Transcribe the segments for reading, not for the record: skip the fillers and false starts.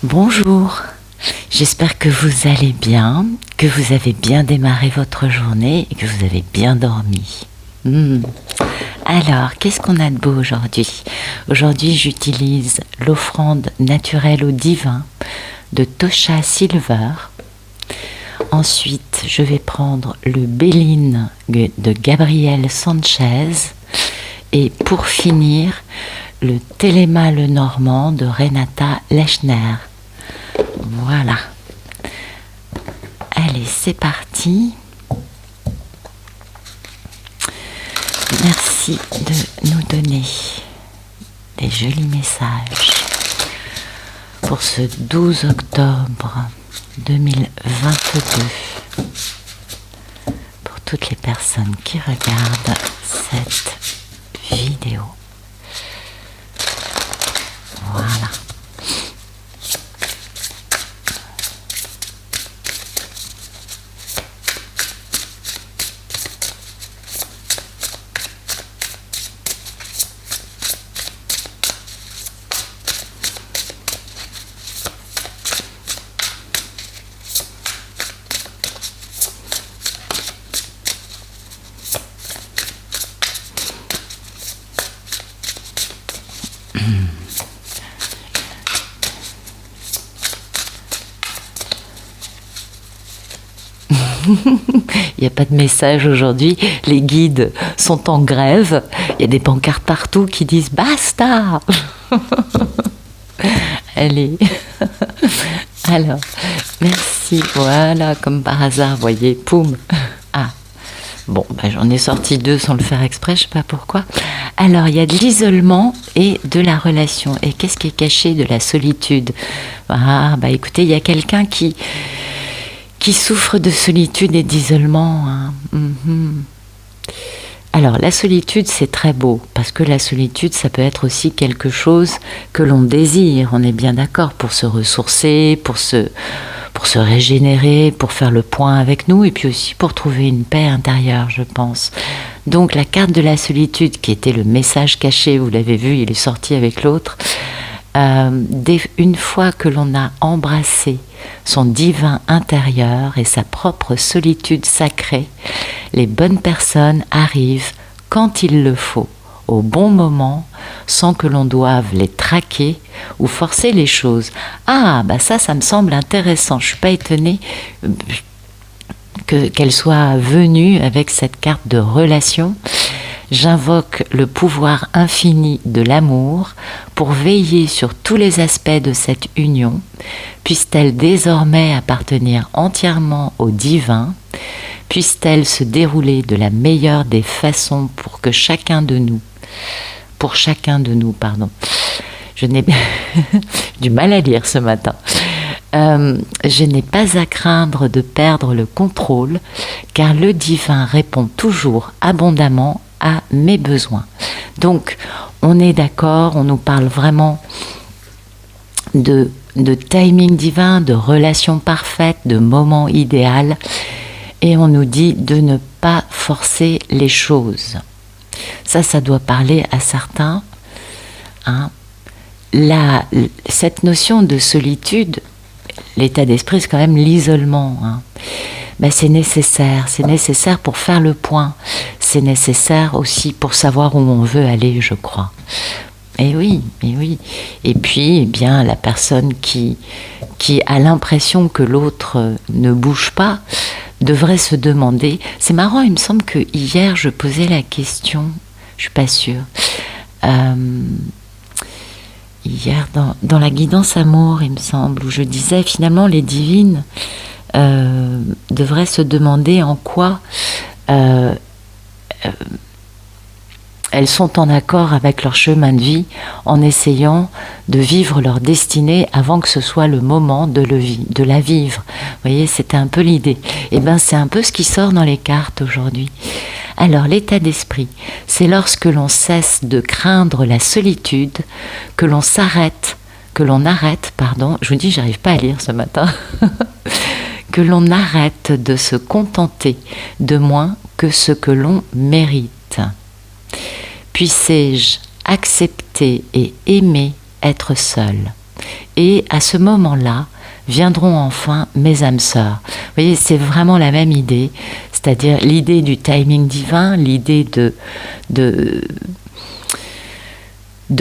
Bonjour, j'espère que vous allez bien, que vous avez bien démarré votre journée et que vous avez bien dormi. Alors, qu'est-ce qu'on a de beau aujourd'hui? Aujourd'hui, j'utilise l'offrande naturelle au divin de Tosha Silver. Ensuite, je vais prendre le Béline de Gabriel Sanchez. Et pour finir, le Téléma le Normand de Renata Lechner. Voilà. Allez, c'est parti. Merci de nous donner des jolis messages pour ce 12 octobre 2022. Pour toutes les personnes qui regardent cette vidéo. Voilà. Il n'y a pas de message aujourd'hui, les guides sont en grève, il y a des pancartes partout qui disent basta. Allez, alors, merci, voilà, comme par hasard, voyez, poum. Ah, bon, j'en ai sorti 2 sans le faire exprès, je ne sais pas pourquoi. Alors, il y a de l'isolement et de la relation. Et qu'est-ce qui est caché de la solitude? Écoutez, il y a quelqu'un qui souffre de solitude et d'isolement. Alors, la solitude, c'est très beau, parce que la solitude, ça peut être aussi quelque chose que l'on désire, on est bien d'accord, pour se ressourcer, pour se régénérer, pour faire le point avec nous, et puis aussi pour trouver une paix intérieure, je pense. Donc, la carte de la solitude, qui était le message caché, vous l'avez vu, il est sorti avec l'autre, une fois que l'on a embrassé son divin intérieur et sa propre solitude sacrée, les bonnes personnes arrivent quand il le faut, au bon moment, sans que l'on doive les traquer ou forcer les choses. Ça me semble intéressant. Je ne suis pas étonnée qu'elle soit venue avec cette carte de relation. J'invoque le pouvoir infini de l'amour pour veiller sur tous les aspects de cette union. Puisse-t-elle désormais appartenir entièrement au divin? Puisse-t-elle se dérouler de la meilleure des façons pour chacun de nous, je n'ai du mal à lire ce matin. Je n'ai pas à craindre de perdre le contrôle, car le divin répond toujours abondamment à mes besoins. Donc, on est d'accord, on nous parle vraiment de timing divin, de relation parfaite, de moment idéal, et on nous dit de ne pas forcer les choses. Ça doit parler à certains. Cette notion de solitude, l'état d'esprit, c'est quand même l'isolement. C'est nécessaire pour faire le point. C'est nécessaire aussi pour savoir où on veut aller, je crois. Et oui. Et puis, la personne qui a l'impression que l'autre ne bouge pas devrait se demander. C'est marrant, il me semble que hier je posais la question, je suis pas sûre. Hier, dans la guidance amour, il me semble, où je disais finalement les divines devraient se demander en quoi elles sont en accord avec leur chemin de vie en essayant de vivre leur destinée avant que ce soit le moment de la vivre. Vous voyez, c'était un peu l'idée. C'est un peu ce qui sort dans les cartes aujourd'hui. Alors, l'état d'esprit, c'est lorsque l'on cesse de craindre la solitude, que l'on arrête, je vous dis, j'arrive pas à lire ce matin, que l'on arrête de se contenter de moins que ce que l'on mérite. Puissé-je accepter et aimer être seul. et à ce moment-là, viendront enfin mes âmes sœurs. Vous voyez, c'est vraiment la même idée, c'est-à-dire l'idée du timing divin, l'idée de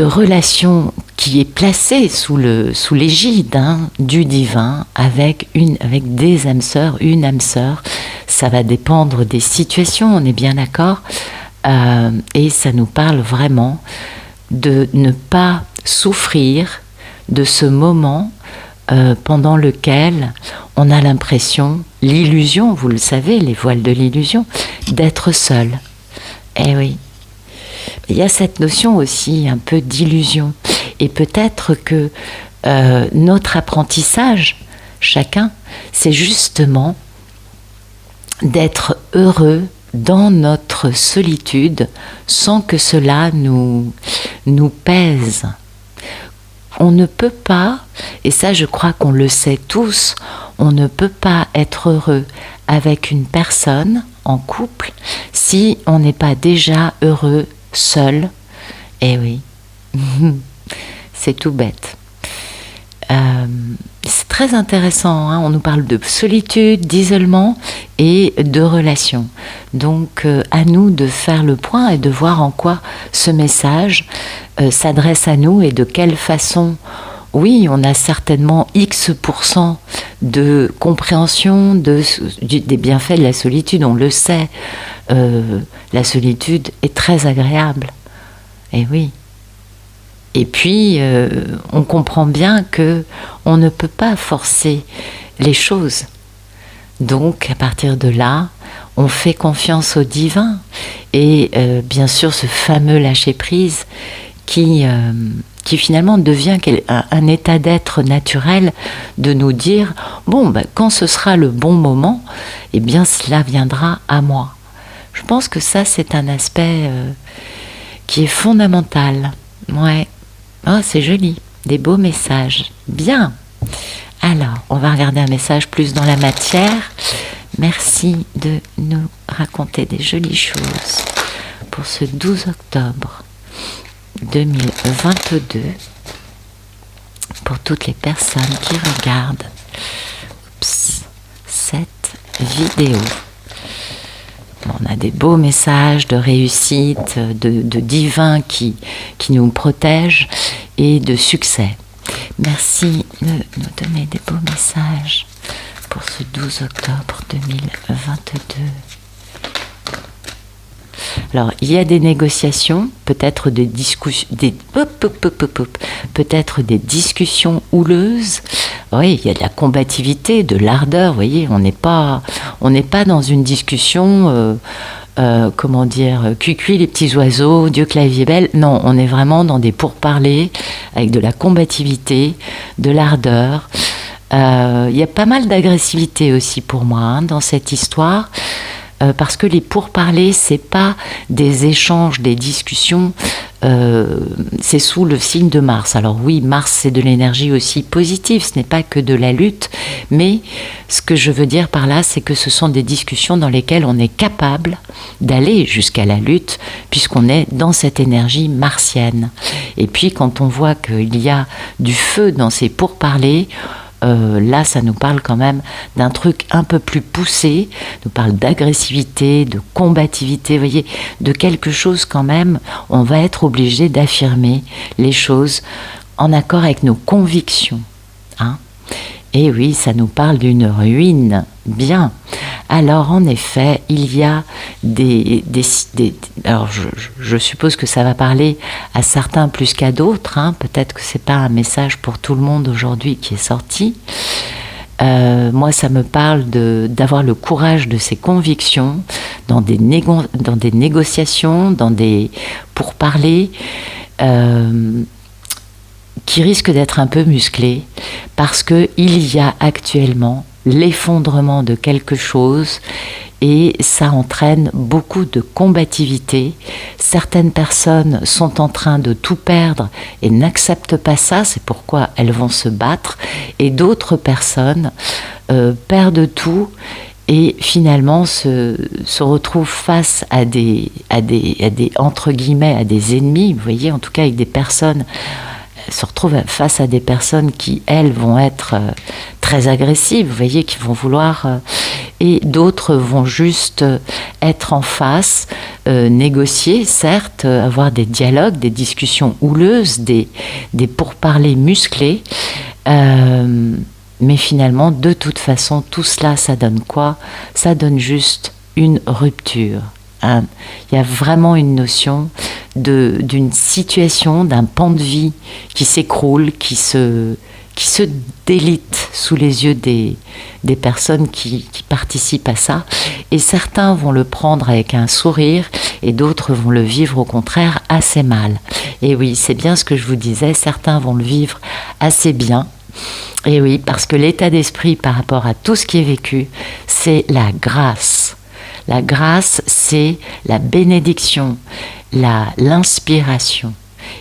relation qui est placée sous l'égide du divin avec des âmes sœurs, une âme sœur. Ça va dépendre des situations, on est bien d'accord, et ça nous parle vraiment de ne pas souffrir de ce moment pendant lequel on a l'impression, l'illusion, vous le savez, les voiles de l'illusion, d'être seul. Eh oui. Il y a cette notion aussi un peu d'illusion. Et peut-être que notre apprentissage, chacun, c'est justement d'être heureux dans notre solitude sans que cela nous pèse. On ne peut pas, et ça je crois qu'on le sait tous, on ne peut pas être heureux avec une personne en couple si on n'est pas déjà heureux seul. Eh oui, c'est tout bête. C'est très intéressant, on nous parle de solitude, d'isolement et de relation. Donc à nous de faire le point et de voir en quoi ce message s'adresse à nous et de quelle façon. Oui, on a certainement X% de compréhension des bienfaits de la solitude, on le sait. La solitude est très agréable. Et oui. Et puis, on comprend bien que on ne peut pas forcer les choses. Donc, à partir de là, on fait confiance au divin. Et bien sûr, ce fameux lâcher-prise qui finalement devient un état d'être naturel de nous dire « Bon, quand ce sera le bon moment, eh bien, cela viendra à moi ». Je pense que ça, c'est un aspect qui est fondamental. Ouais. Oh, c'est joli. Des beaux messages. Bien. Alors, on va regarder un message plus dans la matière. Merci de nous raconter des jolies choses pour ce 12 octobre 2022 pour toutes les personnes qui regardent cette vidéo. On a des beaux messages de réussite, de divin qui nous protège et de succès. Merci de nous donner des beaux messages pour ce 12 octobre 2022. Alors, il y a des négociations, peut-être des discussions, peut-être des discussions houleuses. Oui, il y a de la combativité, de l'ardeur. Vous voyez, on n'est pas dans une discussion, comment dire, cuicui les petits oiseaux, Dieu que la vie est belle. Non, on est vraiment dans des pourparlers avec de la combativité, de l'ardeur. Il y a pas mal d'agressivité aussi pour moi dans cette histoire. Parce que les pourparlers, c'est pas des échanges, des discussions, c'est sous le signe de Mars. Alors oui, Mars, c'est de l'énergie aussi positive, ce n'est pas que de la lutte, mais ce que je veux dire par là, c'est que ce sont des discussions dans lesquelles on est capable d'aller jusqu'à la lutte, puisqu'on est dans cette énergie martienne. Et puis, quand on voit qu'il y a du feu dans ces pourparlers, là, ça nous parle quand même d'un truc un peu plus poussé, nous parle d'agressivité, de combativité, vous voyez, de quelque chose quand même, on va être obligé d'affirmer les choses en accord avec nos convictions. Et oui, ça nous parle d'une ruine. Bien. Alors, en effet, il y a alors, je suppose que ça va parler à certains plus qu'à d'autres. Peut-être que c'est pas un message pour tout le monde aujourd'hui qui est sorti. Moi, ça me parle d'avoir le courage de ses convictions dans des négociations, dans des pourparlers. Qui risque d'être un peu musclé parce qu'il y a actuellement l'effondrement de quelque chose et ça entraîne beaucoup de combativité. Certaines personnes sont en train de tout perdre et n'acceptent pas ça, c'est pourquoi elles vont se battre, et d'autres personnes perdent tout et finalement se retrouvent face à des entre guillemets à des ennemis, vous voyez, en tout cas avec des personnes se retrouve face à des personnes qui, elles, vont être très agressives, vous voyez, qui vont vouloir... et d'autres vont juste être en face, négocier, certes, avoir des dialogues, des discussions houleuses, des pourparlers musclés. Mais finalement, de toute façon, tout cela, ça donne quoi? Ça donne juste une rupture. Hein. Il y a vraiment une notion d'une situation, d'un pan de vie qui s'écroule, qui se délite sous les yeux des personnes qui participent à ça. Et certains vont le prendre avec un sourire et d'autres vont le vivre au contraire assez mal. Et oui, c'est bien ce que je vous disais, certains vont le vivre assez bien. Et oui, parce que l'état d'esprit par rapport à tout ce qui est vécu, c'est la grâce. La grâce, c'est la bénédiction, l'inspiration.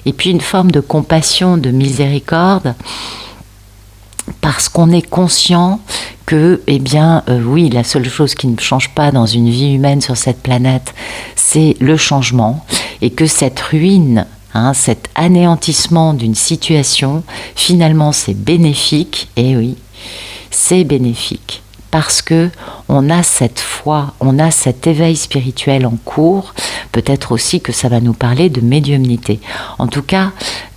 Et puis une forme de compassion, de miséricorde, parce qu'on est conscient que, eh bien, oui, la seule chose qui ne change pas dans une vie humaine sur cette planète, c'est le changement, et que cette ruine, cet anéantissement d'une situation, finalement, c'est bénéfique, et oui, c'est bénéfique. Parce que on a cette foi, on a cet éveil spirituel en cours. Peut-être aussi que ça va nous parler de médiumnité. En tout cas,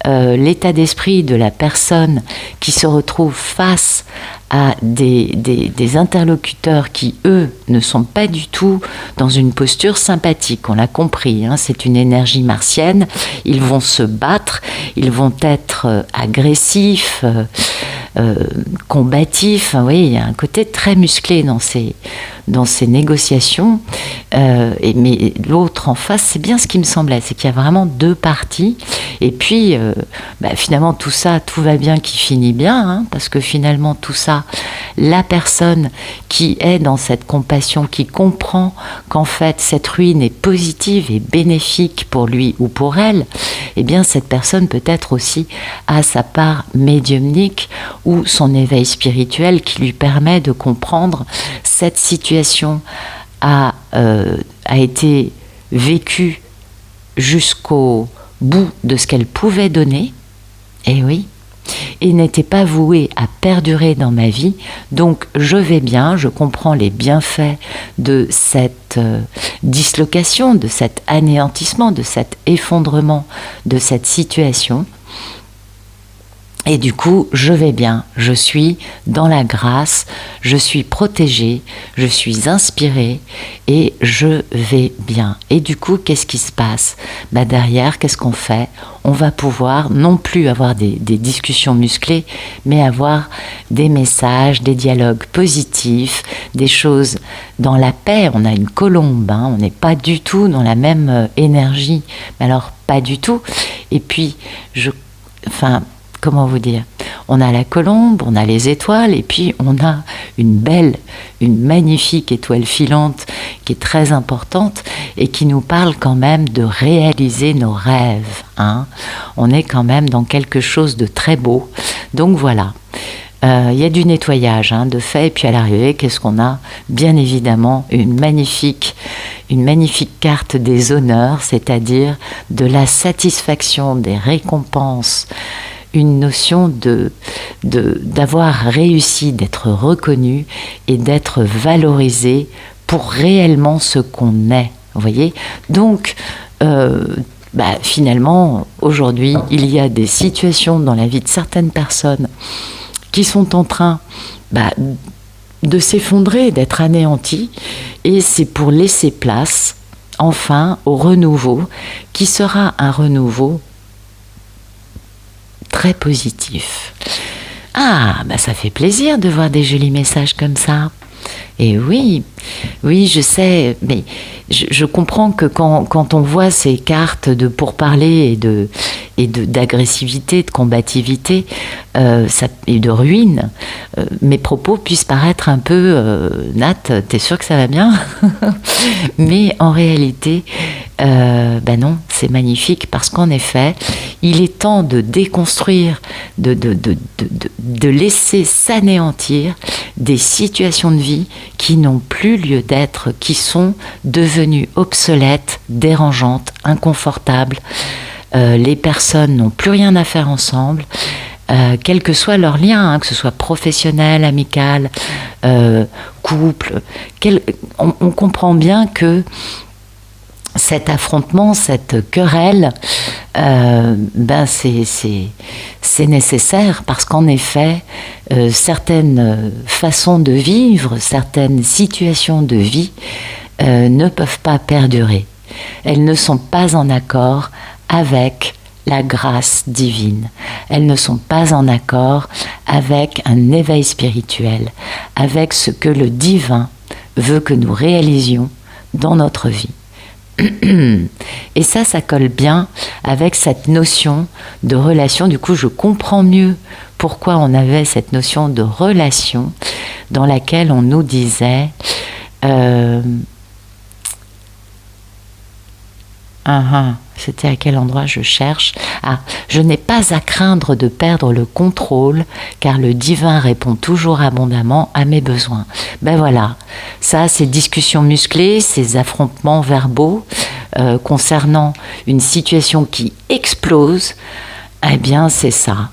l'état d'esprit de la personne qui se retrouve face à des interlocuteurs qui, eux, ne sont pas du tout dans une posture sympathique. On l'a compris, c'est une énergie martienne. Ils vont se battre, ils vont être agressifs, combatifs. Oui, il y a un côté très musclé dans ces négociations. Mais l'autre en face, c'est bien ce qui me semblait, c'est qu'il y a vraiment deux parties. Et puis, finalement, tout va bien qui finit bien, parce que finalement, tout ça, la personne qui est dans cette compassion, qui comprend qu'en fait, cette ruine est positive et bénéfique pour lui ou pour elle, eh bien, cette personne peut-être aussi a sa part médiumnique ou son éveil spirituel qui lui permet de comprendre cette situation a été vécue jusqu'au bout de ce qu'elle pouvait donner, et oui, et n'était pas vouée à perdurer dans ma vie, donc je vais bien, je comprends les bienfaits de cette dislocation, de cet anéantissement, de cet effondrement de cette situation. Et du coup, je vais bien, je suis dans la grâce, je suis protégée, je suis inspirée et je vais bien. Et du coup, qu'est-ce qui se passe? Derrière, qu'est-ce qu'on fait? On va pouvoir non plus avoir des discussions musclées, mais avoir des messages, des dialogues positifs, des choses dans la paix. On a une colombe, on n'est pas du tout dans la même énergie, mais alors pas du tout. Et puis, comment vous dire? On a la colombe, on a les étoiles, et puis on a une magnifique étoile filante qui est très importante et qui nous parle quand même de réaliser nos rêves. On est quand même dans quelque chose de très beau. Donc voilà. Il y a du nettoyage de fait, et puis à l'arrivée, qu'est-ce qu'on a? Bien évidemment, une magnifique carte des honneurs, c'est-à-dire de la satisfaction, des récompenses, une notion d'avoir réussi, d'être reconnu et d'être valorisé pour réellement ce qu'on est. Vous voyez? Donc, finalement, aujourd'hui, il y a des situations dans la vie de certaines personnes qui sont en train de s'effondrer, d'être anéanties, et c'est pour laisser place, enfin, au renouveau, qui sera un renouveau très positif. Ça fait plaisir de voir des jolis messages comme ça. Et oui, je sais, mais je comprends que quand on voit ces cartes de pourparler et d'agressivité, de combativité et de ruine, mes propos puissent paraître un peu Nat, t'es sûr que ça va bien? Mais en réalité, non, c'est magnifique parce qu'en effet, il est temps de déconstruire, de laisser s'anéantir des situations de vie qui n'ont plus lieu d'être, qui sont devenues obsolètes, dérangeantes, inconfortables, les personnes n'ont plus rien à faire ensemble, quel que soit leur lien, hein, que ce soit professionnel, amical, couple, on comprend bien que cet affrontement, cette querelle, c'est nécessaire parce qu'en effet, certaines façons de vivre, certaines situations de vie ne peuvent pas perdurer. Elles ne sont pas en accord avec la grâce divine. Elles ne sont pas en accord avec un éveil spirituel, avec ce que le divin veut que nous réalisions dans notre vie. Et ça colle bien avec cette notion de relation. Du coup, je comprends mieux pourquoi on avait cette notion de relation dans laquelle on nous disait c'était à quel endroit je cherche? Je n'ai pas à craindre de perdre le contrôle, car le divin répond toujours abondamment à mes besoins. Ben voilà, ça, ces discussions musclées, ces affrontements verbaux concernant une situation qui explose, eh bien, c'est ça.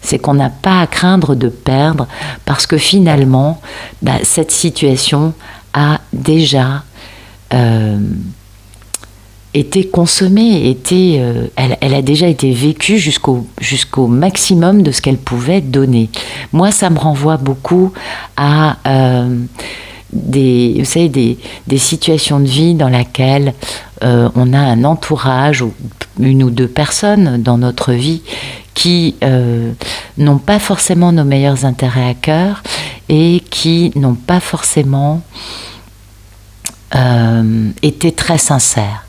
C'est qu'on n'a pas à craindre de perdre, parce que finalement, cette situation a déjà été consommée, elle a déjà été vécue jusqu'au maximum de ce qu'elle pouvait donner. Moi, ça me renvoie beaucoup à des situations de vie dans lesquelles on a un entourage, ou une ou deux personnes dans notre vie qui n'ont pas forcément nos meilleurs intérêts à cœur et qui n'ont pas forcément été très sincères.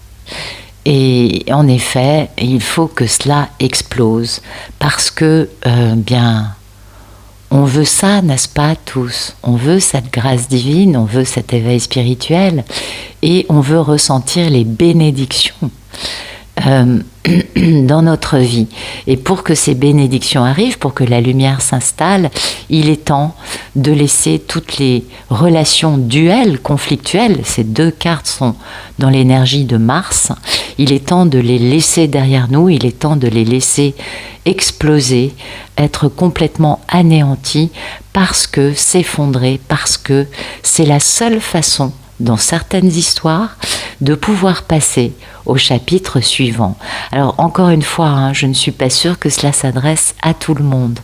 Et en effet, il faut que cela explose parce que, on veut ça, n'est-ce pas, tous? On veut cette grâce divine, on veut cet éveil spirituel et on veut ressentir les bénédictions dans notre vie. Et pour que ces bénédictions arrivent, pour que la lumière s'installe, il est temps de laisser toutes les relations duelles, conflictuelles, ces deux cartes sont dans l'énergie de Mars, il est temps de les laisser derrière nous, il est temps de les laisser exploser, être complètement anéantis, parce que s'effondrer, parce que c'est la seule façon, dans certaines histoires, de pouvoir passer au chapitre suivant. Alors encore une fois, je ne suis pas sûre que cela s'adresse à tout le monde.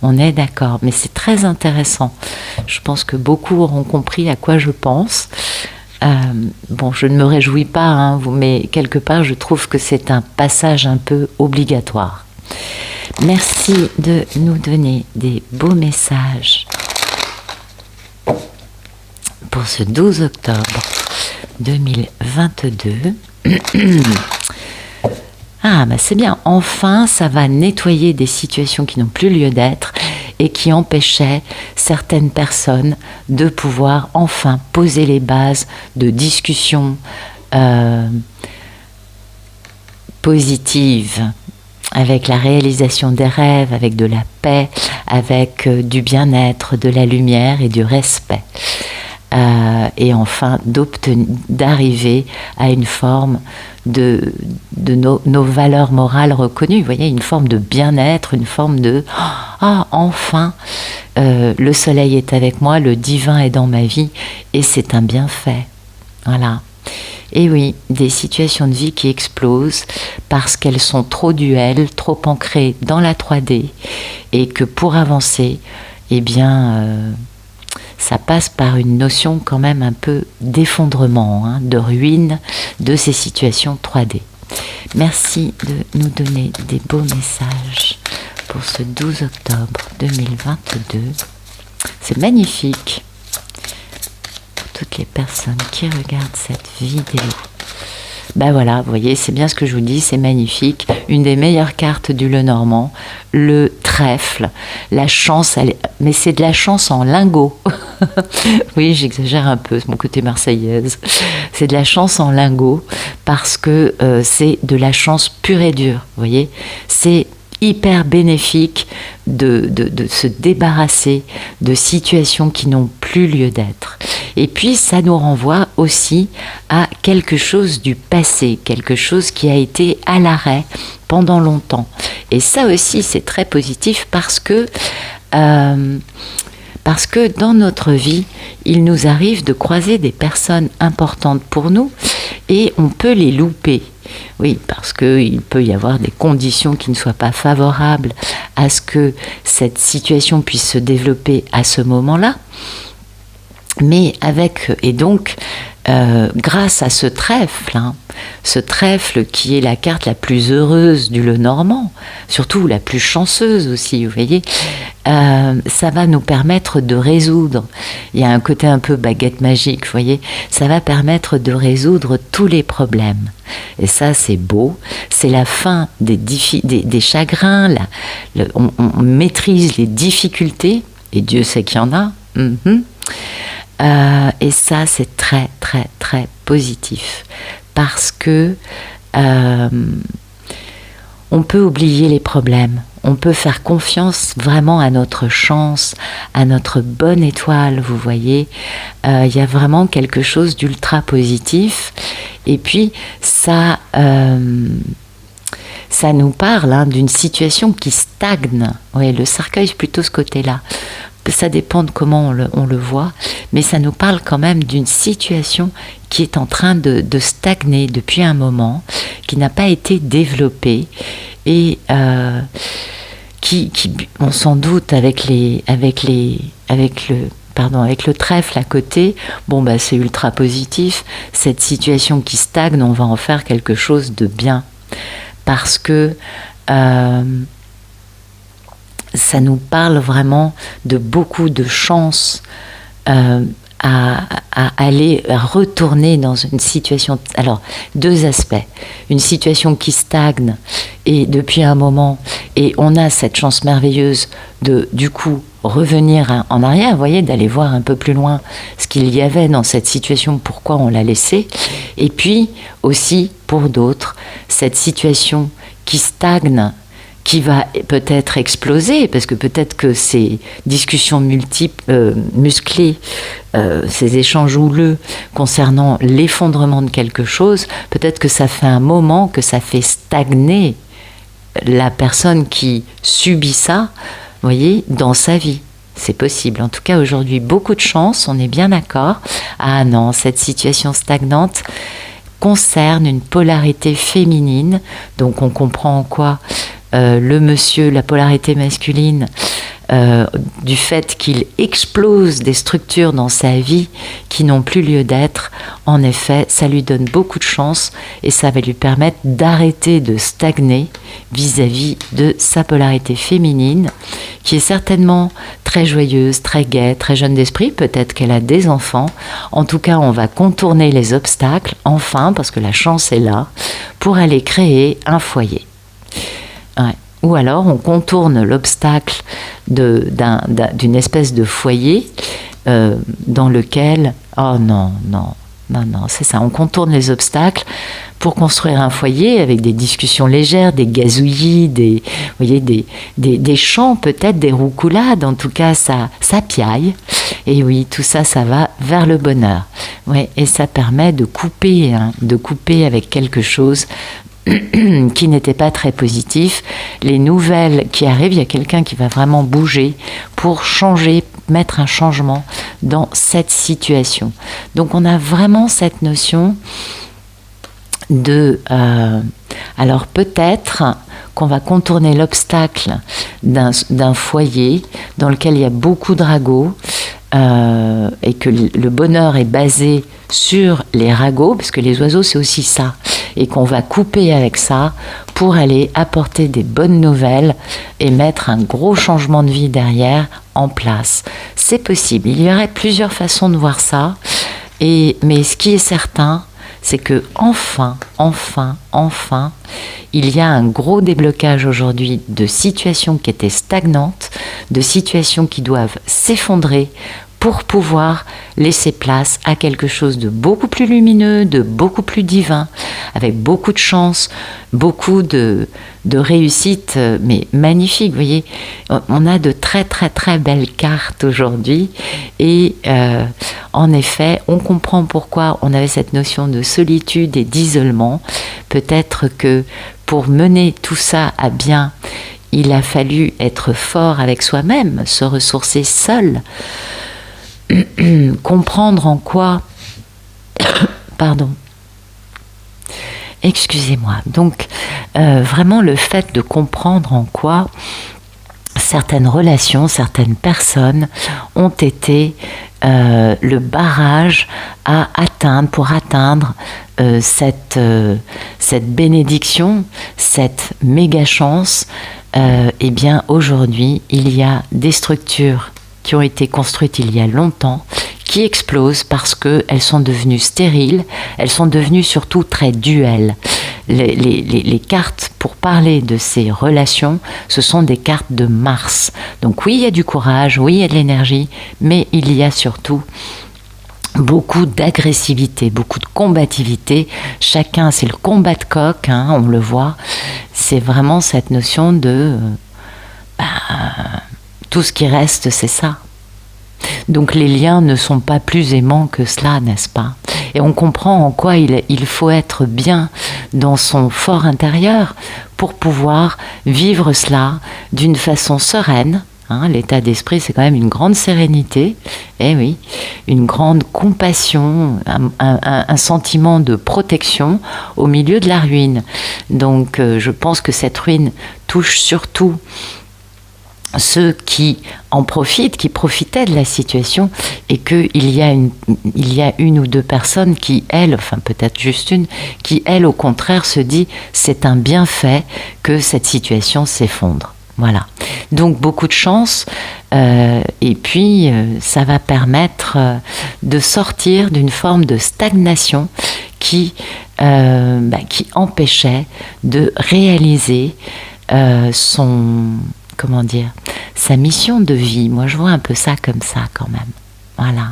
On est d'accord, mais c'est très intéressant. Je pense que beaucoup auront compris à quoi je pense. Je ne me réjouis pas, mais quelque part, je trouve que c'est un passage un peu obligatoire. Merci de nous donner des beaux messages pour ce 12 octobre 2022. C'est bien, enfin ça va nettoyer des situations qui n'ont plus lieu d'être et qui empêchaient certaines personnes de pouvoir enfin poser les bases de discussions positives, avec la réalisation des rêves, avec de la paix, avec du bien-être, de la lumière et du respect. Et enfin d'arriver à une forme de nos valeurs morales reconnues. Vous voyez, une forme de bien-être, une forme de enfin, le soleil est avec moi, le divin est dans ma vie, et c'est un bienfait. Voilà. Et oui, des situations de vie qui explosent parce qu'elles sont trop duelles, trop ancrées dans la 3D, et que pour avancer, ça passe par une notion quand même un peu d'effondrement, de ruine de ces situations 3D. Merci de nous donner des beaux messages pour ce 12 octobre 2022. C'est magnifique pour toutes les personnes qui regardent cette vidéo. Voilà, vous voyez, c'est bien ce que je vous dis, c'est magnifique. Une des meilleures cartes du Lenormand, le trèfle, la chance, mais c'est de la chance en lingots. Oui, j'exagère un peu, c'est mon côté marseillaise. C'est de la chance en lingots parce que c'est de la chance pure et dure, vous voyez. C'est hyper bénéfique de se débarrasser de situations qui n'ont plus lieu d'être. Et puis ça nous renvoie aussi à quelque chose du passé, quelque chose qui a été à l'arrêt pendant longtemps. Et ça aussi c'est très positif parce que dans notre vie, il nous arrive de croiser des personnes importantes pour nous et on peut les louper. Oui, parce qu'il peut y avoir des conditions qui ne soient pas favorables à ce que cette situation puisse se développer à ce moment-là. Mais grâce à ce trèfle qui est la carte la plus heureuse du Lenormand, surtout la plus chanceuse aussi, vous voyez, ça va nous permettre de résoudre. Il y a un côté un peu baguette magique, vous voyez, ça va permettre de résoudre tous les problèmes. Et ça, c'est beau. C'est la fin des chagrins. On maîtrise les difficultés, et Dieu sait qu'il y en a. Et ça, c'est très, très, très positif. Parce que on peut oublier les problèmes. On peut faire confiance vraiment à notre chance, à notre bonne étoile, vous voyez. Il y a vraiment quelque chose d'ultra positif. Et puis, ça nous parle d'une situation qui stagne. Oui, le cercueil, c'est plutôt ce côté-là. Ça dépend de comment on le voit, mais ça nous parle quand même d'une situation qui est en train de stagner depuis un moment, qui n'a pas été développée et qui on s'en doute avec le trèfle à côté, c'est ultra positif. Cette situation qui stagne, on va en faire quelque chose de bien. Parce que ça nous parle vraiment de beaucoup de chance à retourner dans une situation. Alors, deux aspects. Une situation qui stagne et depuis un moment, et on a cette chance merveilleuse de, du coup, revenir en arrière, vous voyez, d'aller voir un peu plus loin ce qu'il y avait dans cette situation, pourquoi on l'a laissée. Et puis, aussi, pour d'autres, cette situation qui stagne, qui va peut-être exploser, parce que peut-être que ces discussions musclées, ces échanges houleux concernant l'effondrement de quelque chose, peut-être que ça fait un moment que ça fait stagner la personne qui subit ça, vous voyez, dans sa vie. C'est possible. En tout cas, aujourd'hui, beaucoup de chance, on est bien d'accord. Ah non, cette situation stagnante concerne une polarité féminine, donc on comprend en quoi le monsieur, la polarité masculine, du fait qu'il explose des structures dans sa vie qui n'ont plus lieu d'être, en effet, ça lui donne beaucoup de chance et ça va lui permettre d'arrêter de stagner vis-à-vis de sa polarité féminine, qui est certainement très joyeuse, très gaie, très jeune d'esprit. Peut-être qu'elle a des enfants. En tout cas, on va contourner les obstacles, enfin, parce que la chance est là, pour aller créer un foyer. Ouais. Ou alors on contourne l'obstacle d'une espèce de foyer dans lequel... Oh non, c'est ça. On contourne les obstacles pour construire un foyer avec des discussions légères, des gazouillis, vous voyez, des chants peut-être, des roucoulades. En tout cas, ça piaille. Et oui, tout ça, ça va vers le bonheur. Ouais, et ça permet de couper avec quelque chose qui n'était pas très positif. Les nouvelles qui arrivent, il y a quelqu'un qui va vraiment bouger pour changer, mettre un changement dans cette situation. Donc on a vraiment cette notion de... alors peut-être qu'on va contourner l'obstacle d'un foyer dans lequel il y a beaucoup de ragots, et que le bonheur est basé sur les ragots, parce que les oiseaux c'est aussi ça, et qu'on va couper avec ça pour aller apporter des bonnes nouvelles et mettre un gros changement de vie derrière en place. C'est possible, il y aurait plusieurs façons de voir ça, mais ce qui est certain, c'est que enfin, il y a un gros déblocage aujourd'hui de situations qui étaient stagnantes, de situations qui doivent s'effondrer pour pouvoir laisser place à quelque chose de beaucoup plus lumineux, de beaucoup plus divin, avec beaucoup de chance, beaucoup de réussite, mais magnifique. Vous voyez, on a de très très très belles cartes aujourd'hui et en effet, on comprend pourquoi on avait cette notion de solitude et d'isolement. Peut-être que pour mener tout ça à bien, il a fallu être fort avec soi-même, se ressourcer seul, comprendre en quoi... Pardon. Excusez-moi. Donc, vraiment le fait de comprendre en quoi certaines relations, certaines personnes ont été le barrage à atteindre, pour atteindre cette bénédiction, cette méga chance. Eh bien, aujourd'hui, il y a des structures qui ont été construites il y a longtemps, qui explosent parce qu'elles sont devenues stériles, elles sont devenues surtout très duelles. Les cartes pour parler de ces relations, ce sont des cartes de Mars. Donc oui, il y a du courage, oui, il y a de l'énergie, mais il y a surtout beaucoup d'agressivité, beaucoup de combativité. Chacun, c'est le combat de coq, hein, on le voit. C'est vraiment cette notion de... tout ce qui reste, c'est ça. Donc les liens ne sont pas plus aimants que cela, n'est-ce pas? Et on comprend en quoi il faut être bien dans son fort intérieur pour pouvoir vivre cela d'une façon sereine. Hein, l'état d'esprit, c'est quand même une grande sérénité, eh oui, une grande compassion, un sentiment de protection au milieu de la ruine. Donc je pense que cette ruine touche surtout ceux qui en profitent, qui profitaient de la situation, et qu'il y a une ou deux personnes qui, elles, enfin peut-être juste une, qui, elle, au contraire, se dit c'est un bienfait que cette situation s'effondre. Voilà. Donc beaucoup de chance, et puis ça va permettre de sortir d'une forme de stagnation qui empêchait de réaliser sa mission de vie. Moi, je vois un peu ça comme ça quand même. Voilà.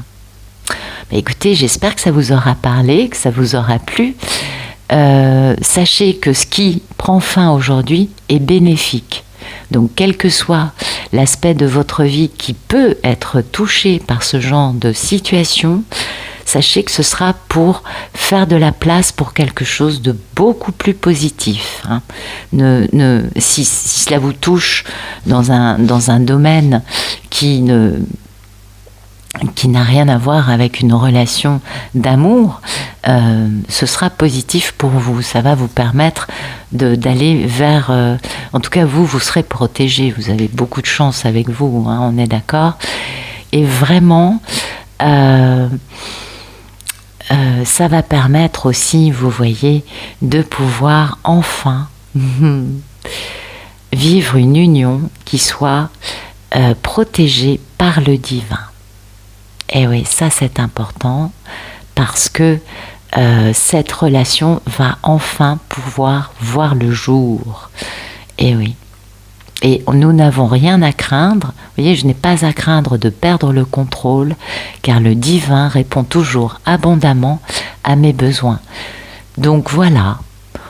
Mais écoutez, j'espère que ça vous aura parlé, que ça vous aura plu. Sachez que ce qui prend fin aujourd'hui est bénéfique. Donc, quel que soit l'aspect de votre vie qui peut être touché par ce genre de situation, sachez que ce sera pour faire de la place pour quelque chose de beaucoup plus positif. Hein. Si cela vous touche dans un domaine qui n'a rien à voir avec une relation d'amour, ce sera positif pour vous. Ça va vous permettre d'aller vers... en tout cas, vous serez protégé. Vous avez beaucoup de chance avec vous, hein, on est d'accord. Et vraiment... ça va permettre aussi, vous voyez, de pouvoir enfin vivre une union qui soit protégée par le divin. Et oui, ça c'est important parce que cette relation va enfin pouvoir voir le jour. Et oui. Et nous n'avons rien à craindre. Vous voyez, je n'ai pas à craindre de perdre le contrôle, car le divin répond toujours abondamment à mes besoins. Donc voilà,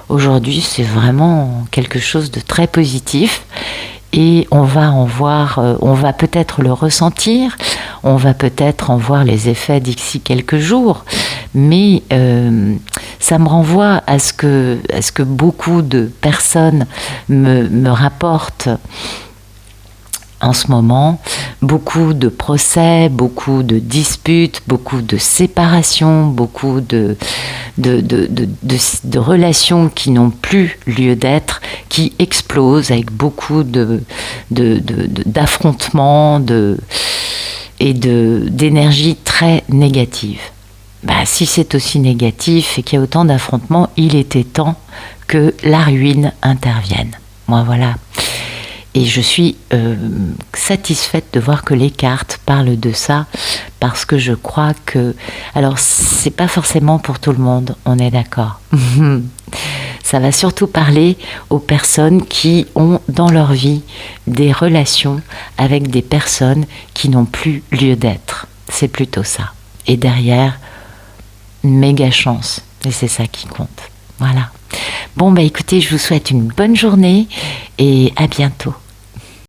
aujourd'hui c'est vraiment quelque chose de très positif. Et on va en voir, on va peut-être le ressentir, on va peut-être en voir les effets d'ici quelques jours, mais ça me renvoie à ce que beaucoup de personnes me rapportent en ce moment, beaucoup de procès, beaucoup de disputes, beaucoup de séparations, beaucoup de relations qui n'ont plus lieu d'être, qui explosent avec beaucoup d'affrontements et d'énergie très négative. Si c'est aussi négatif et qu'il y a autant d'affrontements, il était temps que la ruine intervienne. Moi, voilà. Et je suis satisfaite de voir que les cartes parlent de ça, parce que je crois que... Alors, c'est pas forcément pour tout le monde, on est d'accord. Ça va surtout parler aux personnes qui ont dans leur vie des relations avec des personnes qui n'ont plus lieu d'être. C'est plutôt ça. Et derrière, une méga chance. Et c'est ça qui compte. Voilà. Bon, écoutez, je vous souhaite une bonne journée et à bientôt.